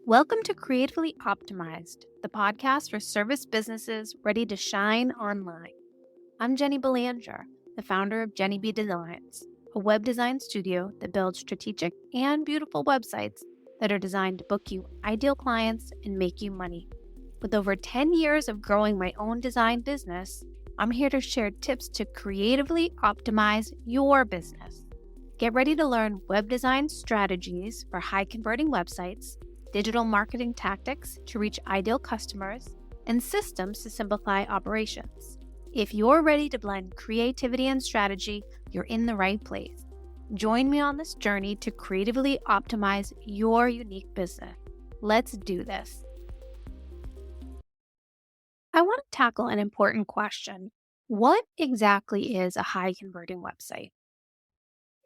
Welcome to Creatively Optimized, the podcast for service businesses ready to shine online. I'm Jenny Belanger, the founder of Jenny B Designs, a web design studio that builds strategic and beautiful websites that are designed to book you ideal clients and make you money. With over 10 years of growing my own design business, I'm here to share tips to creatively optimize your business. Get ready to learn web design strategies for high converting websites, digital marketing tactics to reach ideal customers, and systems to simplify operations. If you're ready to blend creativity and strategy, you're in the right place. Join me on this journey to creatively optimize your unique business. Let's do this. I want to tackle an important question. What exactly is a high converting website?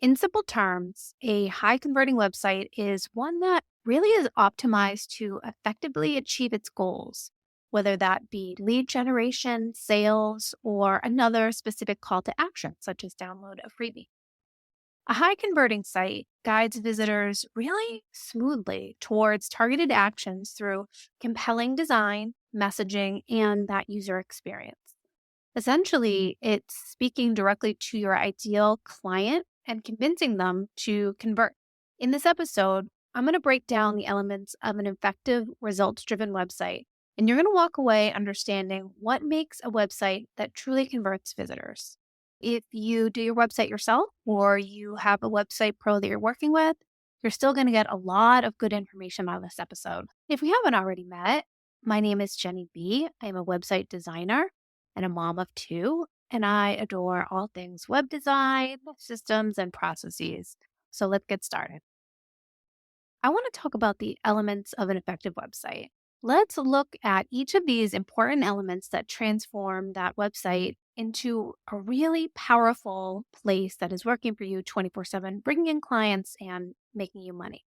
In simple terms, a high converting website is one that really is optimized to effectively achieve its goals, whether that be lead generation, sales, or another specific call to action, such as download a freebie. A high converting site guides visitors really smoothly towards targeted actions through compelling design, messaging, and that user experience. Essentially, it's speaking directly to your ideal client and convincing them to convert. In this episode, I'm going to break down the elements of an effective, results driven website, and you're going to walk away understanding what makes a website that truly converts visitors. If you do your website yourself or you have a website pro that you're working with, you're still going to get a lot of good information out of this episode. If we haven't already met, my name is Jenny B. I'm a website designer and a mom of two, and I adore all things web design, systems, and processes. So let's get started. I want to talk about the elements of an effective website. Let's look at each of these important elements that transform that website into a really powerful place that is working for you 24/7, bringing in clients and making you money.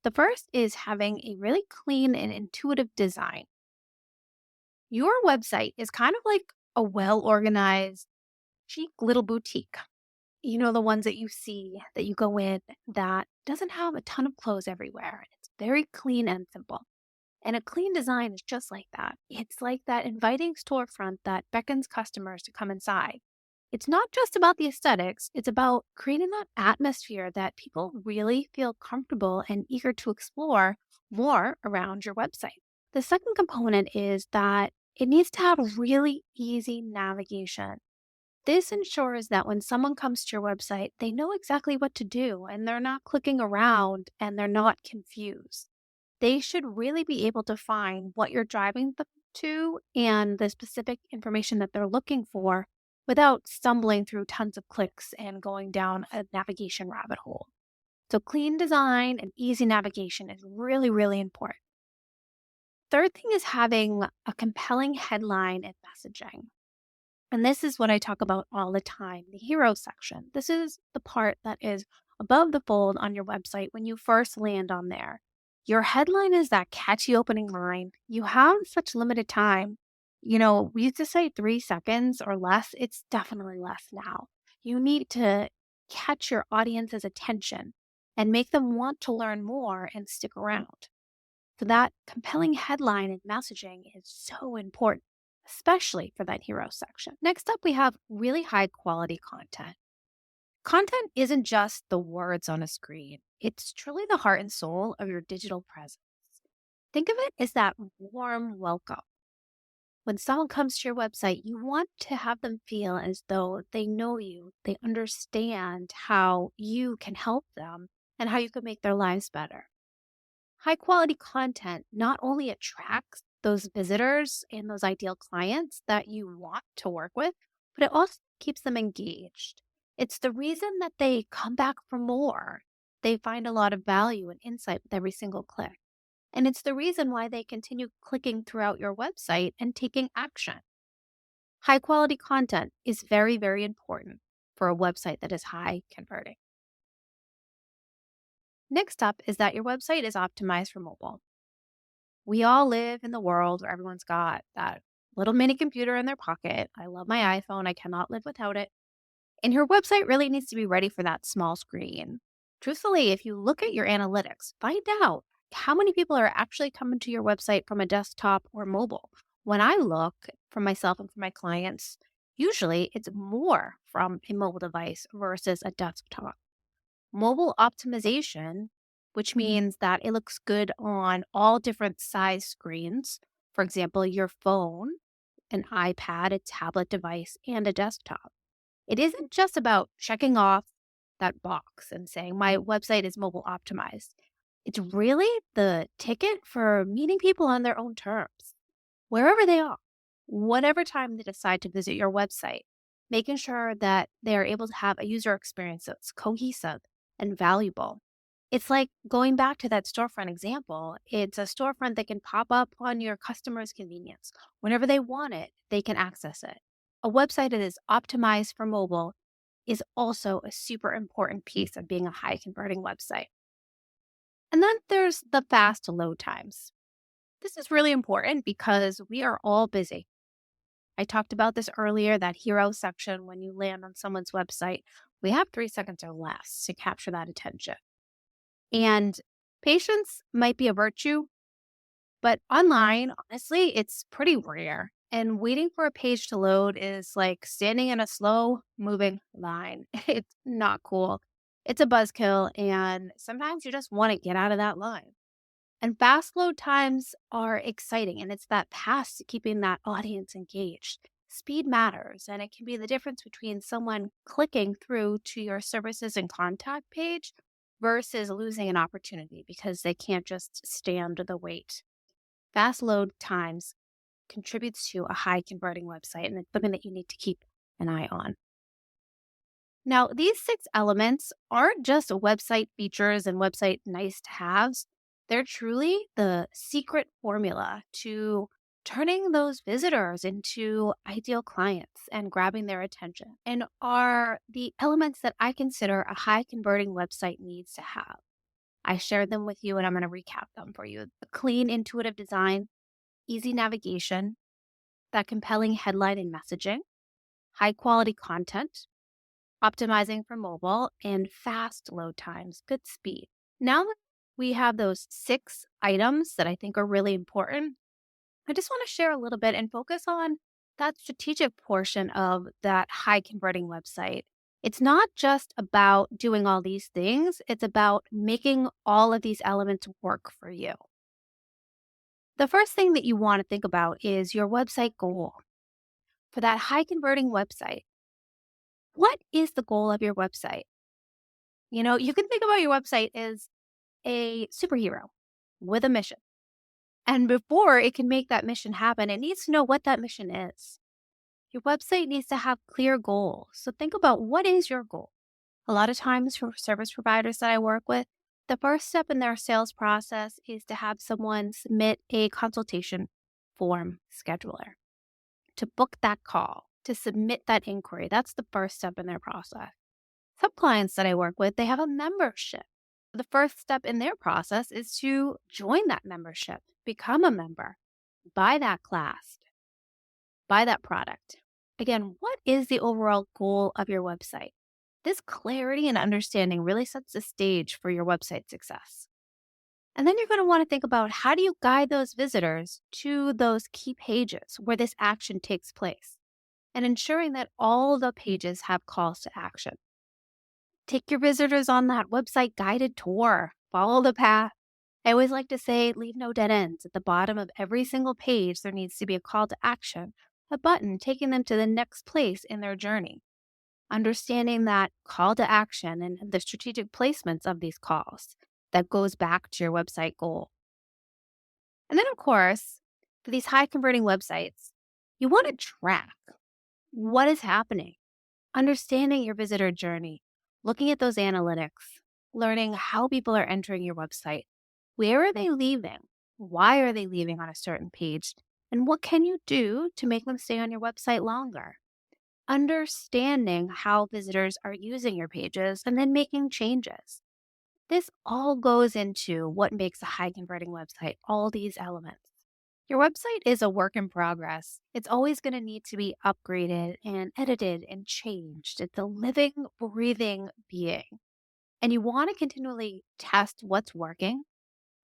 The first is having a really clean and intuitive design. Your website is kind of like a well organized, chic little boutique. You know, the ones that you see that you go in that doesn't have a ton of clothes everywhere. It's very clean and simple. And a clean design is just like that. It's like that inviting storefront that beckons customers to come inside. It's not just about the aesthetics, it's about creating that atmosphere that people really feel comfortable and eager to explore more around your website. The second component is that it needs to have really easy navigation. This ensures that when someone comes to your website, they know exactly what to do and they're not clicking around and they're not confused. They should really be able to find what you're driving them to and the specific information that they're looking for without stumbling through tons of clicks and going down a navigation rabbit hole. So, clean design and easy navigation is really, really important. Third thing is having a compelling headline and messaging. And this is what I talk about all the time, the hero section. This is the part that is above the fold on your website when you first land on there. Your headline is that catchy opening line. You have such limited time. You know, we used to say 3 seconds or less. It's definitely less now. You need to catch your audience's attention and make them want to learn more and stick around. So that compelling headline and messaging is so important, especially for that hero section. Next up, we have really high quality content. Content isn't just the words on a screen, it's truly the heart and soul of your digital presence. Think of it as that warm welcome. When someone comes to your website, you want to have them feel as though they know you, they understand how you can help them and how you can make their lives better. High quality content not only attracts those visitors and those ideal clients that you want to work with, but it also keeps them engaged. It's the reason that they come back for more. They find a lot of value and insight with every single click. And it's the reason why they continue clicking throughout your website and taking action. High quality content is very, very important for a website that is high converting. Next up is that your website is optimized for mobile. We all live in the world where everyone's got that little mini computer in their pocket. I love my iPhone. I cannot live without it. And your website really needs to be ready for that small screen. Truthfully, if you look at your analytics, find out how many people are actually coming to your website from a desktop or mobile? When I look for myself and for my clients, usually it's more from a mobile device versus a desktop. Mobile optimization, which means that it looks good on all different size screens. For example, your phone, an iPad, a tablet device, and a desktop. It isn't just about checking off that box and saying my website is mobile optimized. It's really the ticket for meeting people on their own terms, wherever they are, whatever time they decide to visit your website, making sure that they're able to have a user experience that's cohesive and valuable. It's like going back to that storefront example. It's a storefront that can pop up on your customer's convenience. Whenever they want it, they can access it. A website that is optimized for mobile is also a super important piece of being a high converting website. And then there's the fast load times. This is really important because we are all busy. I talked about this earlier, that hero section when you land on someone's website. We have 3 seconds or less to capture that attention. And patience might be a virtue, but online, honestly, it's pretty rare. And waiting for a page to load is like standing in a slow moving line. It's not cool. It's a buzzkill. And sometimes you just want to get out of that line. And fast load times are exciting. And it's that path to keeping that audience engaged. Speed matters. And it can be the difference between someone clicking through to your services and contact page versus losing an opportunity because they can't just stand the wait. Fast load times contributes to a high converting website, and it's something that you need to keep an eye on. Now, these 6 elements aren't just website features and website nice to haves. They're truly the secret formula to turning those visitors into ideal clients and grabbing their attention, and are the elements that I consider a high converting website needs to have. I shared them with you and I'm going to recap them for you. The clean, intuitive design, easy navigation, that compelling headline and messaging, high quality content, optimizing for mobile, and fast load times, good speed. Now that we have those 6 items that I think are really important, I just want to share a little bit and focus on that strategic portion of that high converting website. It's not just about doing all these things, it's about making all of these elements work for you. The first thing that you want to think about is your website goal. For that high converting website, what is the goal of your website? You can think about your website as a superhero with a mission. And before it can make that mission happen, it needs to know what that mission is. Your website needs to have clear goals. So think about, what is your goal? A lot of times for service providers that I work with, the first step in their sales process is to have someone submit a consultation form scheduler, to book that call, to submit that inquiry. That's the first step in their process. Some clients that I work with, they have a membership. The first step in their process is to join that membership, become a member, buy that class, buy that product. Again, what is the overall goal of your website? This clarity and understanding really sets the stage for your website success. And then you're going to want to think about, how do you guide those visitors to those key pages where this action takes place, and ensuring that all the pages have calls to action. Take your visitors on that website guided tour, follow the path. I always like to say, leave no dead ends. At the bottom of every single page, there needs to be a call to action, a button taking them to the next place in their journey. Understanding that call to action and the strategic placements of these calls, that goes back to your website goal. And then, of course, for these high converting websites, you want to track what is happening, understanding your visitor journey, looking at those analytics, learning how people are entering your website. Where are they leaving? Why are they leaving on a certain page? And what can you do to make them stay on your website longer? Understanding how visitors are using your pages and then making changes. This all goes into what makes a high converting website, all these elements. Your website is a work in progress. It's always going to need to be upgraded and edited and changed. It's a living, breathing being. And you want to continually test what's working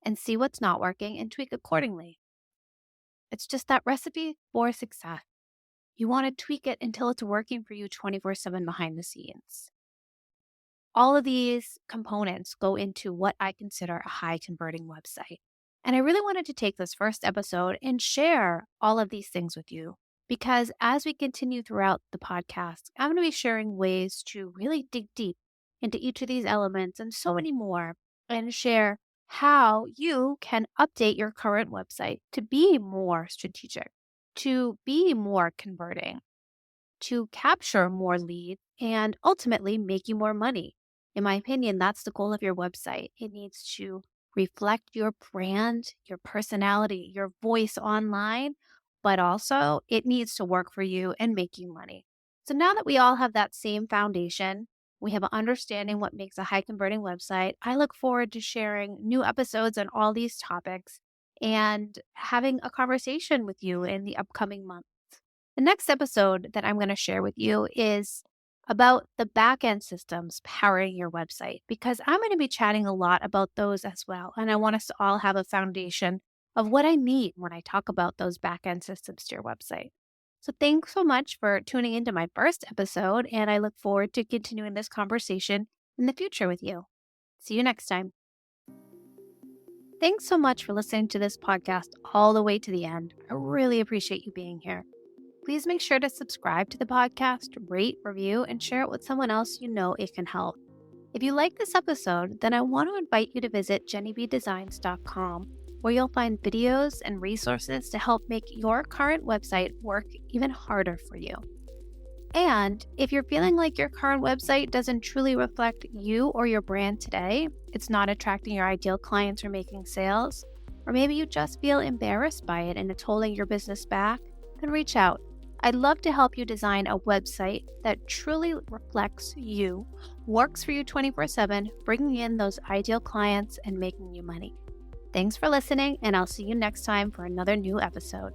and see what's not working and tweak accordingly. It's just that recipe for success. You want to tweak it until it's working for you 24/7 behind the scenes. All of these components go into what I consider a high converting website. And I really wanted to take this first episode and share all of these things with you because as we continue throughout the podcast, I'm going to be sharing ways to really dig deep into each of these elements and so many more and share how you can update your current website to be more strategic, to be more converting, to capture more leads, and ultimately make you more money. In my opinion, that's the goal of your website. It needs to reflect your brand, your personality, your voice online, but also it needs to work for you and make you money. So now that we all have that same foundation, we have an understanding what makes a high converting website. I look forward to sharing new episodes on all these topics and having a conversation with you in the upcoming months. The next episode that I'm going to share with you is about the backend systems powering your website because I'm going to be chatting a lot about those as well. And I want us to all have a foundation of what I mean when I talk about those backend systems to your website. So thanks so much for tuning into my first episode, and I look forward to continuing this conversation in the future with you. See you next time. Thanks so much for listening to this podcast all the way to the end. I really appreciate you being here. Please make sure to subscribe to the podcast, rate, review, and share it with someone else you know it can help. If you like this episode, then I want to invite you to visit jennybedesigns.com, where you'll find videos and resources to help make your current website work even harder for you. And if you're feeling like your current website doesn't truly reflect you or your brand today, it's not attracting your ideal clients or making sales, or maybe you just feel embarrassed by it and it's holding your business back, then reach out. I'd love to help you design a website that truly reflects you, works for you 24/7, bringing in those ideal clients and making you money. Thanks for listening, and I'll see you next time for another new episode.